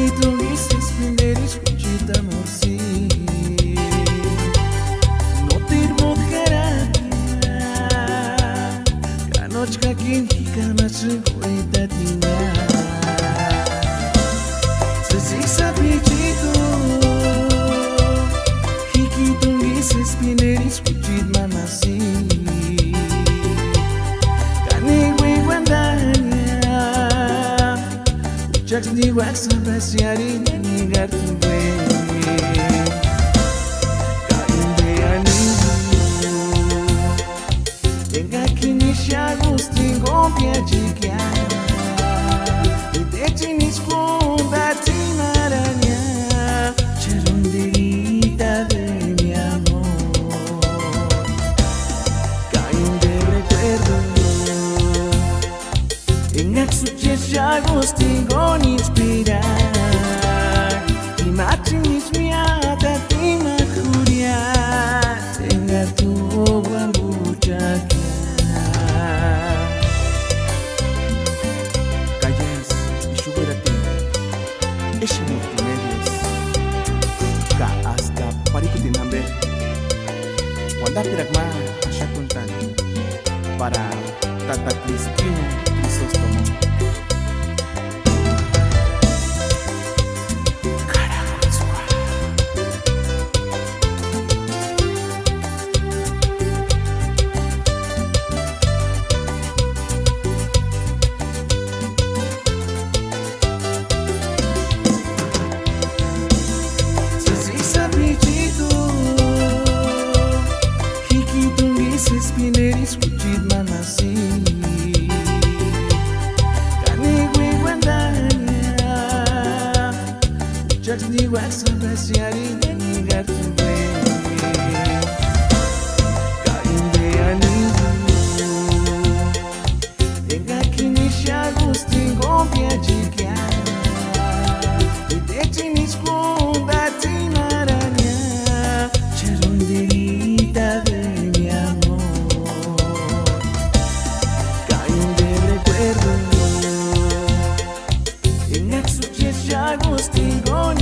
Hikitung isespinderis kuchita morsi Notir motgaratia Kanochka kin hikanachu koitatina Sesisa pichito Hikitung isespinderis kuchit manasi Jacks ni wax apreciaré negar tu bem Cainde animo Tenga que iniciar gostinho piadigia E dete nisconda tinaraña Charonderia ta de mi amor Cainde recuerdo Tenga que sujetar gostinho inspirar Y machinis miata tima curia Tenga tu bambuchakia Calles y subirati Eshi multimedios Ka hasta parikutinambe Wanda Pirekua asha kuntan Para Tata Crispino Crisóstomo Spinneris kuchit manasi Kanigwe guandania Jacks ni wax apreciaré negar tu bem Cainde animo Tenga que iniciar gostinho piadigia E dete nisconda tinaraña Charonderia ta de mi amor En exuches ya gostinho